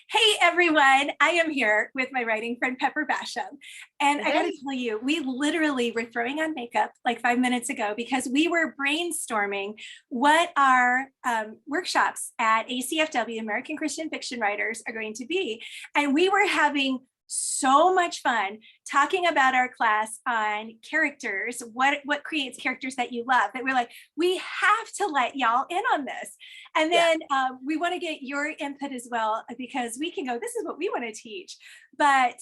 Hey everyone, I am here with my writing friend Pepper Basham. And I gotta tell you, we literally were throwing on makeup like 5 minutes ago because we were brainstorming what our workshops at ACFW, American Christian Fiction Writers, are going to be. And we were having so much fun talking about our class on characters, what creates characters that you love, that we're like, we have to let y'all in on this. And then we want to get your input as well, because we can go, this is what we want to teach, but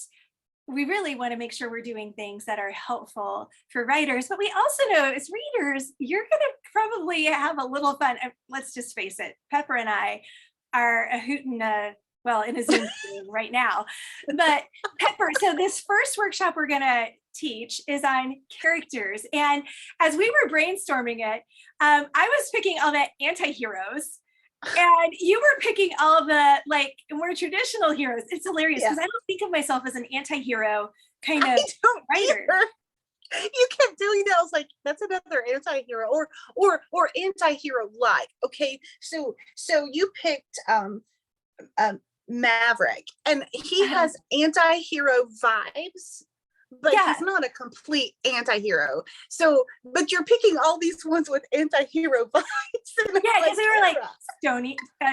we really want to make sure we're doing things that are helpful for writers. But we also know as readers, you're going to probably have a little fun. Let's just face it, Pepper and I are a hoot and in a Zoom meeting right now. But Pepper, so this first workshop we're gonna teach is on characters. And as we were brainstorming it, I was picking all the anti-heroes and you were picking all of the like more traditional heroes. It's hilarious because I don't think of myself as an anti-hero kind of writer. You kept doing that. I was like, that's another anti-hero or anti-hero like. Okay, so you picked Maverick, and he has anti-hero vibes, but he's not a complete anti-hero. So, but you're picking all these ones with anti-hero vibes. Because we were like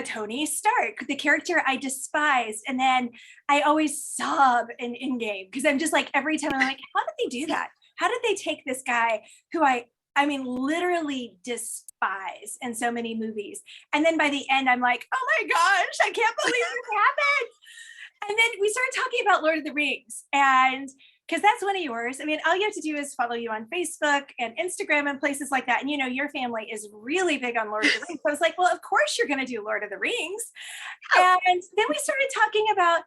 Tony Stark, the character I despised, and then I always sob in Endgame because I'm just like, every time I'm like, how did they do that? How did they take this guy who I mean, literally despise in so many movies. And then by the end, I'm like, oh my gosh, I can't believe this happened. And then we started talking about Lord of the Rings. And because that's one of yours. I mean, all you have to do is follow you on Facebook and Instagram and places like that. And you know, your family is really big on Lord of the Rings. So I was like, well, of course you're going to do Lord of the Rings. And then we started talking about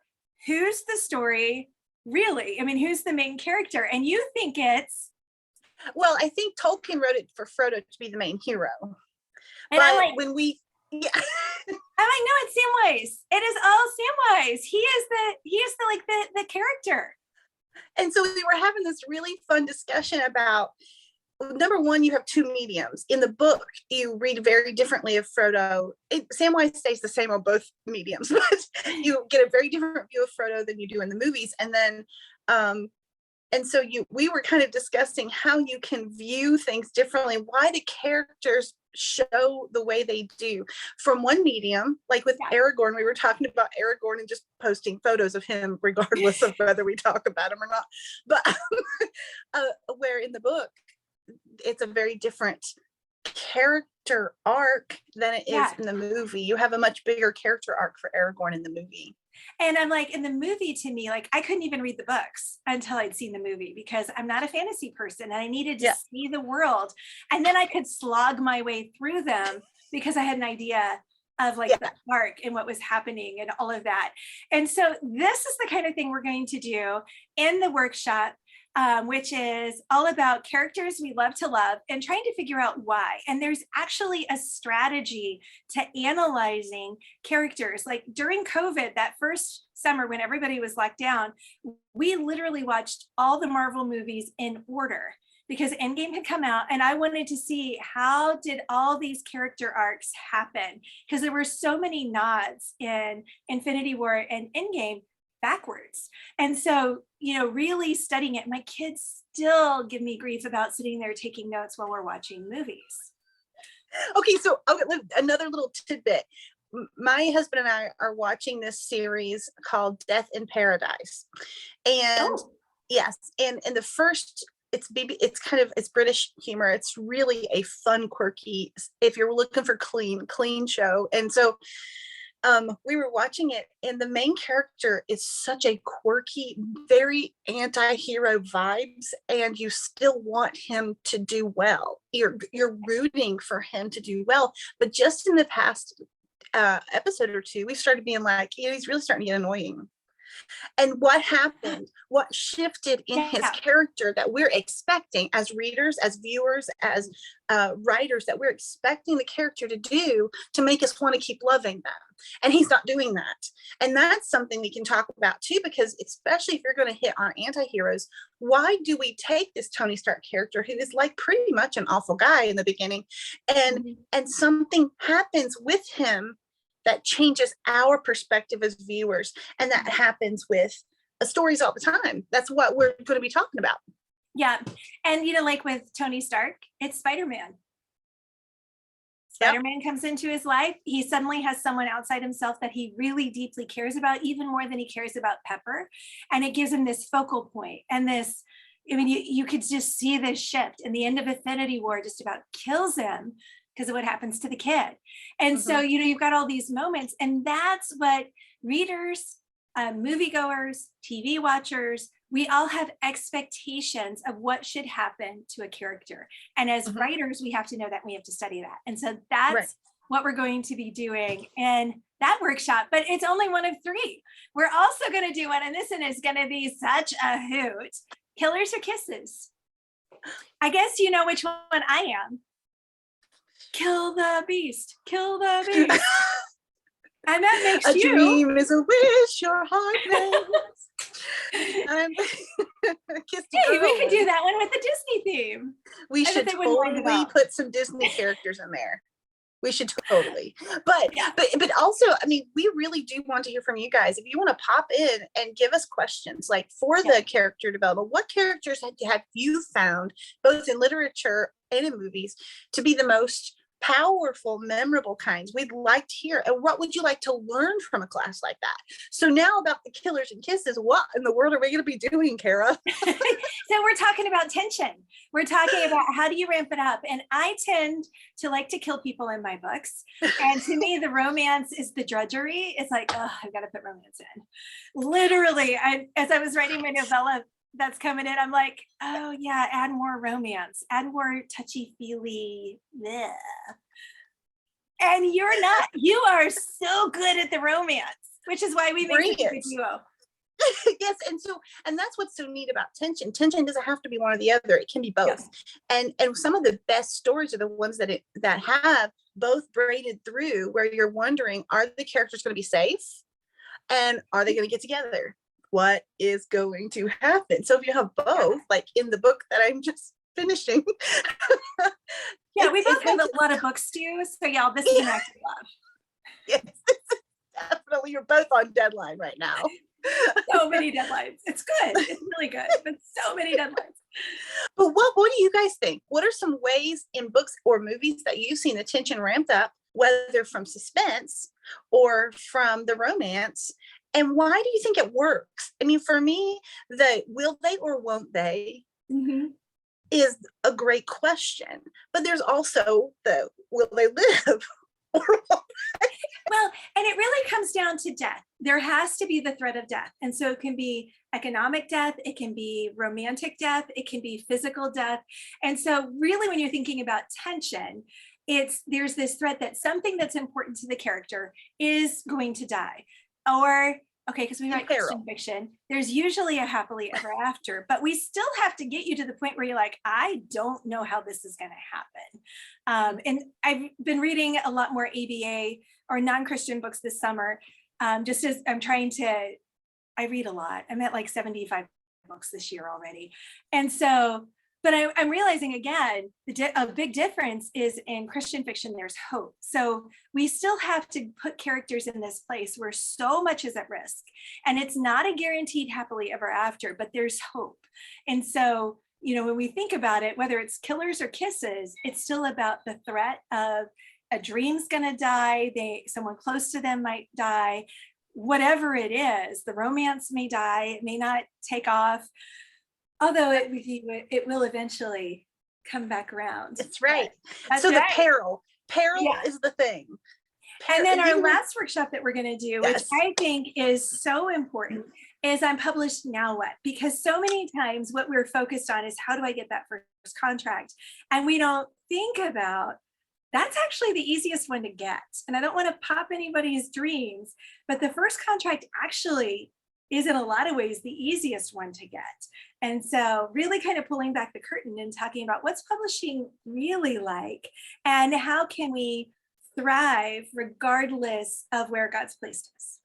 who's the story really? I mean, who's the main character? And you think it's, well, I think Tolkien wrote it for Frodo to be the main hero. And I'm like, I'm like, no, it's Samwise. It is all Samwise. He is the character. And so we were having this really fun discussion about, number one, you have two mediums. In the book, you read very differently of Frodo. Samwise stays the same on both mediums, but you get a very different view of Frodo than you do in the movies. And then and so we were kind of discussing how you can view things differently, why the characters show the way they do from one medium. Like with Aragorn, we were talking about Aragorn and just posting photos of him regardless of whether we talk about him or not. But where in the book, it's a very different character arc than it is in the movie. You have a much bigger character arc for Aragorn in the movie. And I'm like, in the movie, to me, like, I couldn't even read the books until I'd seen the movie because I'm not a fantasy person and I needed to see the world. And then I could slog my way through them because I had an idea of like the arc and what was happening and all of that. And so this is the kind of thing we're going to do in the workshop, which is all about characters we love to love and trying to figure out why. And there's actually a strategy to analyzing characters. Like during COVID, that first summer when everybody was locked down, we literally watched all the Marvel movies in order because Endgame had come out and I wanted to see how did all these character arcs happen? Because there were so many nods in Infinity War and Endgame backwards. And so, you know, really studying it, my kids still give me grief about sitting there taking notes while we're watching movies. Okay, so another little tidbit. My husband and I are watching this series called Death in Paradise. And yes, and the first, it's British humor. It's really a fun, quirky, if you're looking for clean show. And so we were watching it and the main character is such a quirky, very anti-hero vibes, and you still want him to do well. You're rooting for him to do well. But just in the past episode or two, we started being like, he's really starting to get annoying. And what happened, what shifted in his character that we're expecting as readers, as viewers, as writers, that we're expecting the character to do to make us want to keep loving them. And he's not doing that. And that's something we can talk about too, because especially if you're going to hit on anti-heroes, why do we take this Tony Stark character who is like pretty much an awful guy in the beginning, and something happens with him that changes our perspective as viewers. And that happens with stories all the time. That's what we're going to be talking about. Yeah. And, like with Tony Stark, it's Spider-Man. Spider-Man comes into his life. He suddenly has someone outside himself that he really deeply cares about, even more than he cares about Pepper. And it gives him this focal point and this, you could just see this shift. And the end of Infinity War just about kills him because of what happens to the kid. And so, you've got all these moments, and that's what readers, moviegoers, TV watchers, we all have expectations of what should happen to a character. And as writers, we have to know that we have to study that. And so that's what we're going to be doing in that workshop, but it's only one of 3. We're also going to do one, and this one is going to be such a hoot. Killers or kisses? I guess you know which one I am. Kill the beast, kill the beast. And that makes a dream is a wish your heart makes. Hey, we could do that one with the Disney theme. We should totally put some Disney characters in there. We should totally. But also, we really do want to hear from you guys. If you want to pop in and give us questions, like for the character development, what characters have you found, both in literature and in movies, to be the most powerful, memorable kinds? We'd like to hear. And what would you like to learn from a class like that? So now about the killers and kisses, what in the world are we going to be doing, Kara? So we're talking about tension. We're talking about how do you ramp it up? And I tend to like to kill people in my books. And to me, the romance is the drudgery. It's like, oh, I've got to put romance in. Literally, as I was writing my novella that's coming in, I'm like, oh yeah, add more romance, add more touchy-feely. Bleh. And you are so good at the romance, which is why we make such a good duo. Yes, and that's what's so neat about tension. Tension doesn't have to be one or the other; it can be both. And some of the best stories are the ones that have both braided through, where you're wondering, are the characters going to be safe, and are they going to get together? What is going to happen? So if you have both, like in the book that I'm just finishing. We both have a lot of books too. So y'all, this is an act of love. Yes, definitely. You're both on deadline right now. So many deadlines. It's good. It's really good, but so many deadlines. But what do you guys think? What are some ways in books or movies that you've seen the tension ramped up, whether from suspense or from the romance? And why do you think it works? For me, the will they or won't they is a great question. But there's also the will they live or won't they? Well, and it really comes down to death. There has to be the threat of death. And so it can be economic death, it can be romantic death, it can be physical death. And so really when you're thinking about tension, there's this threat that something that's important to the character is going to die. Or, because we write Christian fiction, there's usually a happily ever after, but we still have to get you to the point where you're like, I don't know how this is going to happen. And I've been reading a lot more ABA or non-Christian books this summer, just as I read a lot. I'm at like 75 books this year already. And so, but I'm realizing again, a big difference is in Christian fiction, there's hope. So we still have to put characters in this place where so much is at risk. And it's not a guaranteed happily ever after, but there's hope. And so, when we think about it, whether it's killers or kisses, it's still about the threat of a dream's gonna die, someone close to them might die, whatever it is, the romance may die, it may not take off. Although it will eventually come back around. That's right. The peril is the thing. And then our last workshop that we're going to do, which I think is so important, is I'm published now what? Because so many times what we're focused on is how do I get that first contract? And we don't think about that's actually the easiest one to get. And I don't want to pop anybody's dreams, but the first contract actually is in a lot of ways the easiest one to get. And so really kind of pulling back the curtain and talking about what's publishing really like and how can we thrive regardless of where God's placed us.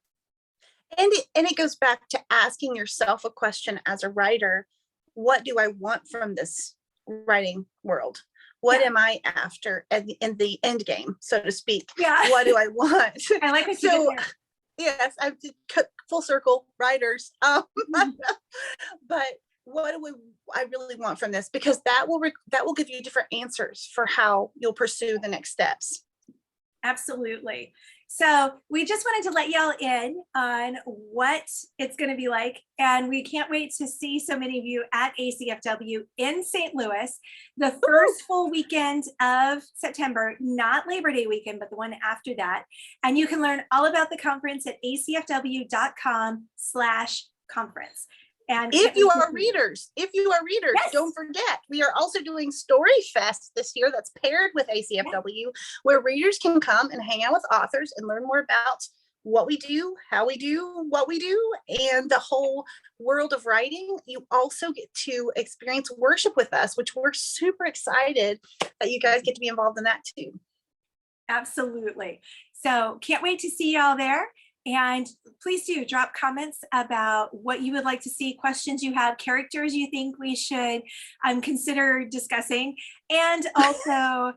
And it goes back to asking yourself a question as a writer, what do I want from this writing world? What Yeah. am I after in the end game, so to speak? Yeah. What do I want? I like what you did there. Yes, I've cut full circle writers. But what do I really want from this? Because that will give you different answers for how you'll pursue the next steps. Absolutely. So we just wanted to let y'all in on what it's going to be like. And we can't wait to see so many of you at ACFW in St. Louis, the first full weekend of September, not Labor Day weekend, but the one after that. And you can learn all about the conference at acfw.com/conference. And if you are readers, yes. Don't forget, we are also doing Story Fest this year that's paired with ACFW, where readers can come and hang out with authors and learn more about what we do, how we do what we do, and the whole world of writing. You also get to experience worship with us, which we're super excited that you guys get to be involved in that too. Absolutely. So can't wait to see y'all there. And please do drop comments about what you would like to see, questions you have, characters you think we should consider discussing, and also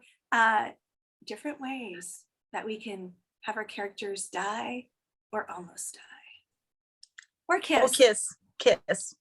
different ways that we can have our characters die or almost die. Or kiss. Kiss.